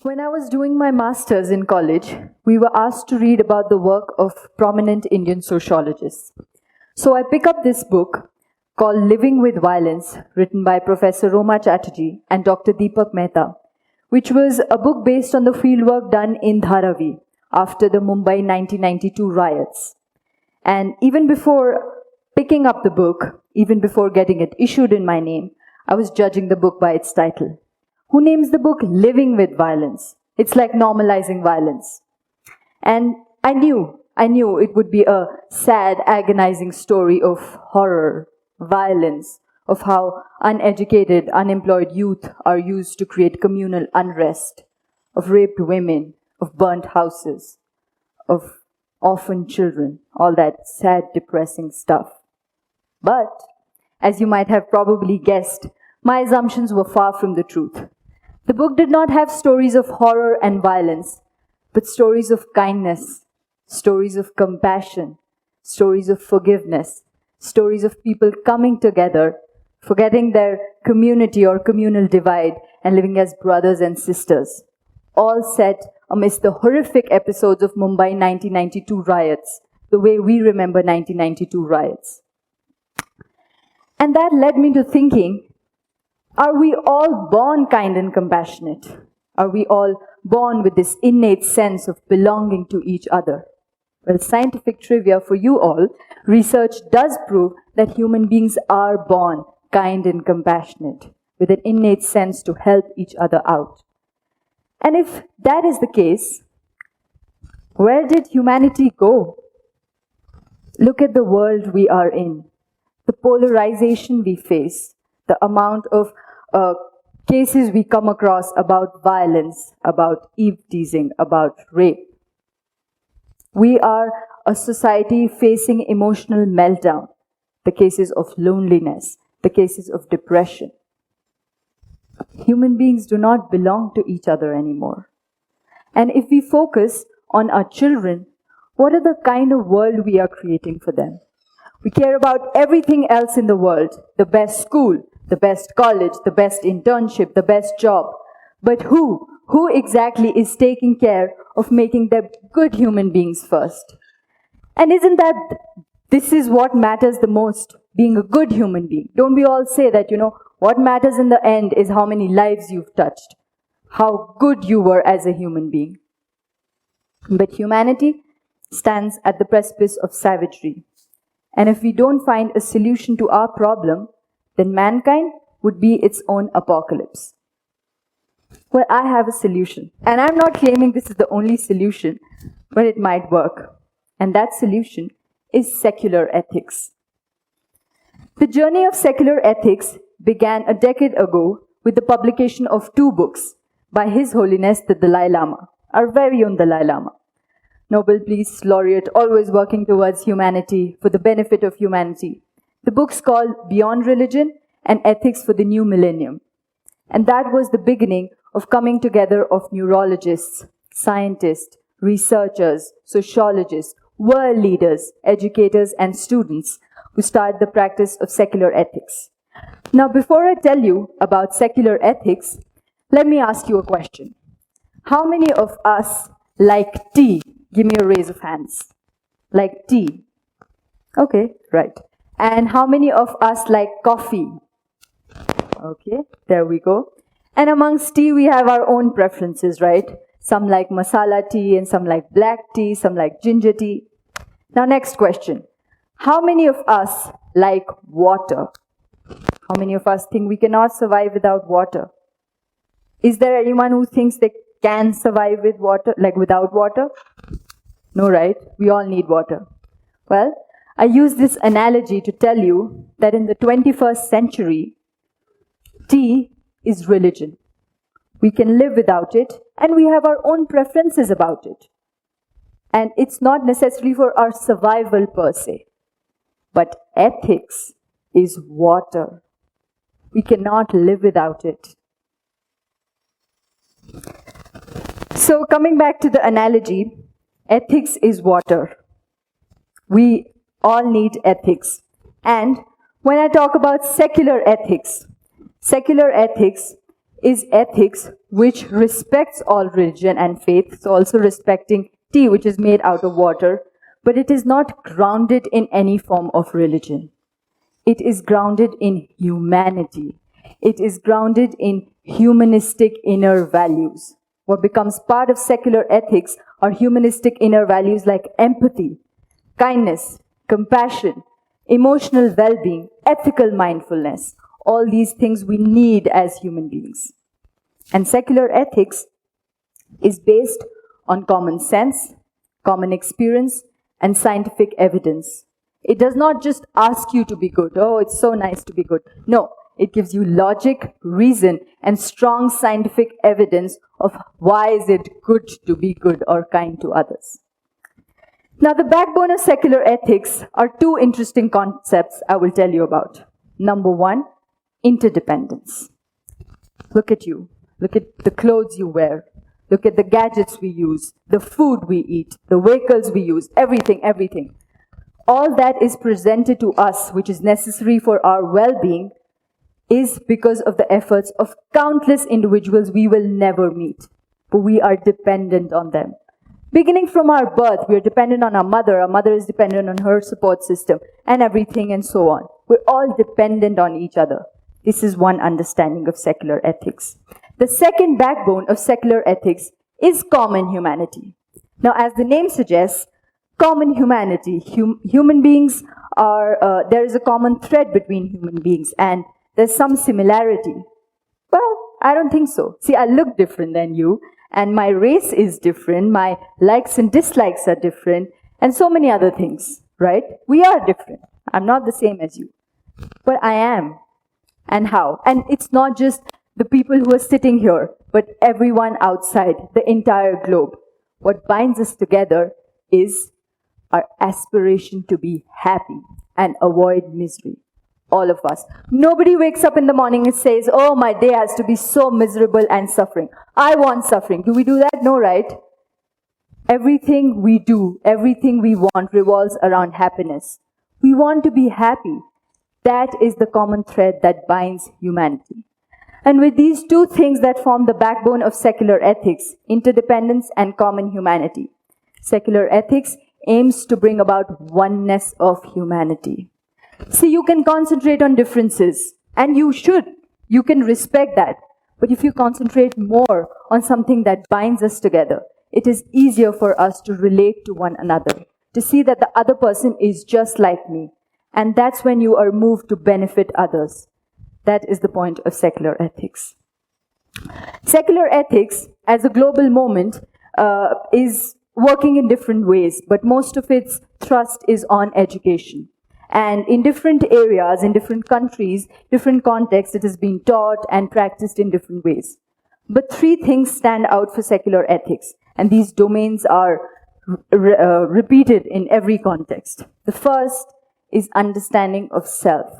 When I was doing my master's in college, we were asked to read about the work of prominent Indian sociologists. So I pick up this book called Living with Violence, written by Professor Roma Chatterjee and Dr. Deepak Mehta, which was a book based on the fieldwork done in Dharavi after the Mumbai 1992 riots. And even before picking up the book, even before getting it issued in my name, I was judging the book by its title. Who names the book Living with Violence? It's like normalizing violence. And I knew it would be a sad, agonizing story of horror, violence, of how uneducated, unemployed youth are used to create communal unrest, of raped women, of burnt houses, of orphaned children, all that sad, depressing stuff. But, as you might have probably guessed, my assumptions were far from the truth. The book did not have stories of horror and violence, but stories of kindness, stories of compassion, stories of forgiveness, stories of people coming together, forgetting their community or communal divide and living as brothers and sisters, all set amidst the horrific episodes of Mumbai 1992 riots, the way we remember 1992 riots. And that led me to thinking, are we all born kind and compassionate? Are we all born with this innate sense of belonging to each other? Well, scientific trivia for you all, research does prove that human beings are born kind and compassionate, with an innate sense to help each other out. And if that is the case, where did humanity go? Look at the world we are in, the polarization we face, the amount of cases we come across about violence, about eve-teasing, about rape. We are a society facing emotional meltdown, the cases of loneliness, the cases of depression. Human beings do not belong to each other anymore. And if we focus on our children, what are the kind of world we are creating for them? We care about everything else in the world, the best school, the best college, the best internship, the best job. But who exactly is taking care of making them good human beings first? And isn't that this is what matters the most, being a good human being? Don't we all say that, what matters in the end is how many lives you've touched, how good you were as a human being. But humanity stands at the precipice of savagery. And if we don't find a solution to our problem, then mankind would be its own apocalypse. Well, I have a solution. And I'm not claiming this is the only solution, but it might work. And that solution is secular ethics. The journey of secular ethics began a decade ago with the publication of 2 books by His Holiness the Dalai Lama, our very own Dalai Lama. Nobel Peace Laureate, always working towards humanity, for the benefit of humanity. The book's called Beyond Religion and Ethics for the New Millennium. And that was the beginning of coming together of neurologists, scientists, researchers, sociologists, world leaders, educators, and students who started the practice of secular ethics. Now, before I tell you about secular ethics, let me ask you a question. How many of us like tea? Give me a raise of hands. Like tea? Okay, right. And how many of us like coffee? Okay, there we go. And amongst tea, we have our own preferences, right? Some like masala tea, and some like black tea, some like ginger tea. Now, next question. How many of us like water? How many of us think we cannot survive without water? Is there anyone who thinks they can survive with water, like without water? No, right? We all need water. Well, I use this analogy to tell you that in the 21st century, tea is religion. We can live without it, and we have our own preferences about it. And it's not necessarily for our survival per se. But ethics is water. We cannot live without it. So coming back to the analogy, ethics is water. We all need ethics. And when I talk about secular ethics is ethics which respects all religion and faith, so also respecting tea which is made out of water, but it is not grounded in any form of religion. It is grounded in humanity. It is grounded in humanistic inner values. What becomes part of secular ethics are humanistic inner values like empathy, kindness, compassion, emotional well-being, ethical mindfulness. All these things we need as human beings. And secular ethics is based on common sense, common experience, and scientific evidence. It does not just ask you to be good. Oh, it's so nice to be good. No, it gives you logic, reason, and strong scientific evidence of why is it good to be good or kind to others. Now, the backbone of secular ethics are two interesting concepts I will tell you about. Number one, interdependence. Look at you. Look at the clothes you wear. Look at the gadgets we use, the food we eat, the vehicles we use, everything. All that is presented to us, which is necessary for our well-being, is because of the efforts of countless individuals we will never meet. But we are dependent on them. Beginning from our birth, we are dependent on our mother is dependent on her support system, and everything and so on. We're all dependent on each other. This is one understanding of secular ethics. The second backbone of secular ethics is common humanity. Now, as the name suggests, common humanity, human beings are, there is a common thread between human beings, and there's some similarity. Well, I don't think so. See, I look different than you, and my race is different, my likes and dislikes are different, and so many other things, right? We are different. I'm not the same as you. But I am. And how? And it's not just the people who are sitting here, but everyone outside, the entire globe. What binds us together is our aspiration to be happy and avoid misery. All of us. Nobody wakes up in the morning and says, oh, my day has to be so miserable and suffering. I want suffering. Do we do that? No, right? Everything we do, everything we want revolves around happiness. We want to be happy. That is the common thread that binds humanity. And with these two things that form the backbone of secular ethics, interdependence and common humanity, secular ethics aims to bring about oneness of humanity. See, you can concentrate on differences, and you should. You can respect that. But if you concentrate more on something that binds us together, it is easier for us to relate to one another, to see that the other person is just like me. And that's when you are moved to benefit others. That is the point of secular ethics. Secular ethics, as a global movement, is working in different ways, but most of its thrust is on education. And in different areas, in different countries, different contexts, it has been taught and practiced in different ways. But three things stand out for secular ethics, and these domains are repeated in every context. The first is understanding of self,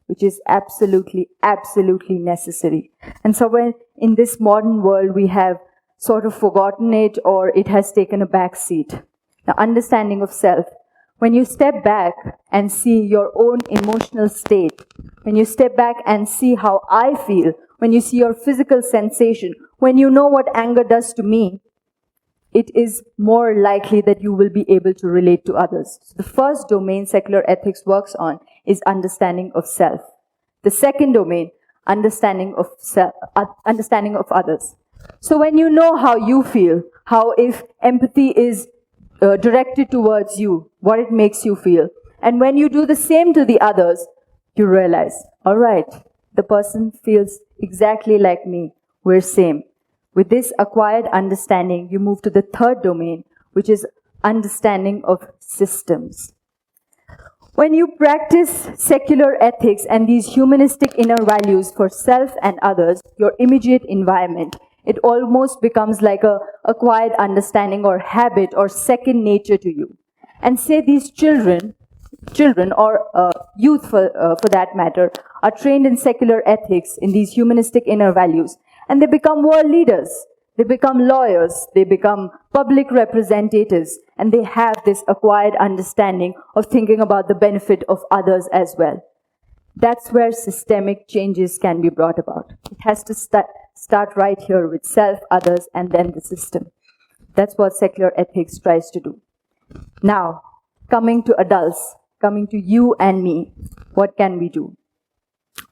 which is absolutely necessary. And so when in this modern world we have sort of forgotten it, or it has taken a back seat. Now, understanding of self. When you step back and see your own emotional state, when you step back and see how I feel, when you see your physical sensation, when you know what anger does to me, it is more likely that you will be able to relate to others. So the first domain secular ethics works on is understanding of self. The second domain, understanding of others. So when you know how you feel, how if empathy is directed towards you, what it makes you feel. And when you do the same to the others, you realize, all right, the person feels exactly like me. We're same. With this acquired understanding, you move to the third domain, which is understanding of systems. When you practice secular ethics and these humanistic inner values for self and others, your immediate environment, it almost becomes like a acquired understanding or habit or second nature to you. And say these children or youth for that matter, are trained in secular ethics, in these humanistic inner values, and they become world leaders. They become lawyers, they become public representatives, and they have this acquired understanding of thinking about the benefit of others as well. That's where systemic changes can be brought about. It has to Start right here with self, others, and then the system. That's what secular ethics tries to do. Now, coming to adults, coming to you and me, what can we do?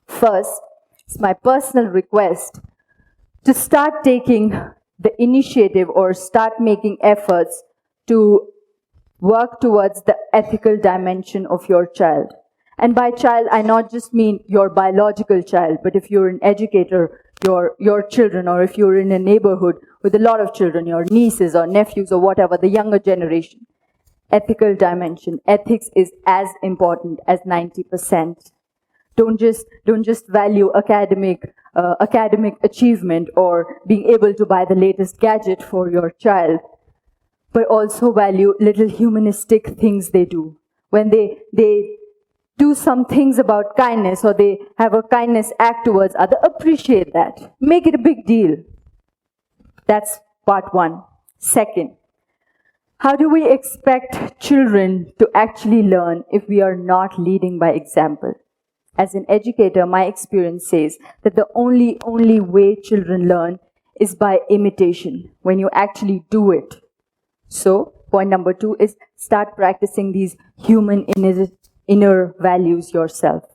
First, it's my personal request to start taking the initiative or start making efforts to work towards the ethical dimension of your child. And by child, I not just mean your biological child, but if you're an educator, your children, or if you're in a neighborhood with a lot of children, your nieces or nephews or whatever, the younger generation. Ethical dimension. Ethics is as important as 90%. Don't just value academic achievement or being able to buy the latest gadget for your child, but also value little humanistic things they do. When they do some things about kindness, or they have a kindness act towards others, appreciate that. Make it a big deal. That's part one. Second, how do we expect children to actually learn if we are not leading by example? As an educator, my experience says that the only way children learn is by imitation, when you actually do it. So, point number 2 is start practicing these human inner values yourself.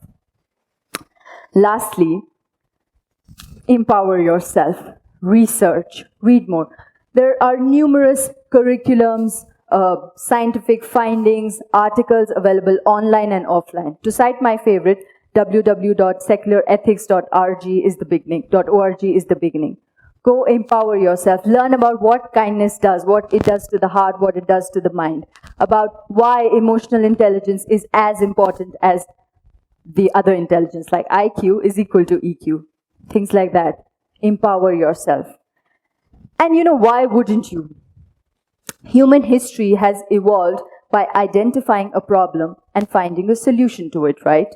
Lastly, empower yourself. Research, read more. There are numerous curriculums, scientific findings, articles available online and offline. To cite my favorite, www.secularethics.org is the beginning. Go empower yourself. Learn about what kindness does, what it does to the heart, what it does to the mind, about why emotional intelligence is as important as the other intelligence, like IQ is equal to EQ. Things like that. Empower yourself. And why wouldn't you? Human history has evolved by identifying a problem and finding a solution to it, right?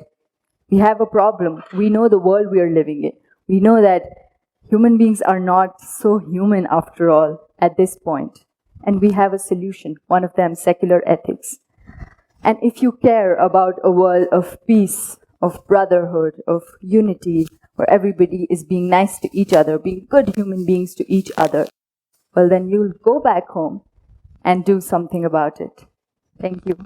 We have a problem. We know the world we are living in. We know that human beings are not so human after all at this point. And we have a solution, one of them, secular ethics. And if you care about a world of peace, of brotherhood, of unity, where everybody is being nice to each other, being good human beings to each other, well, then you'll go back home and do something about it. Thank you.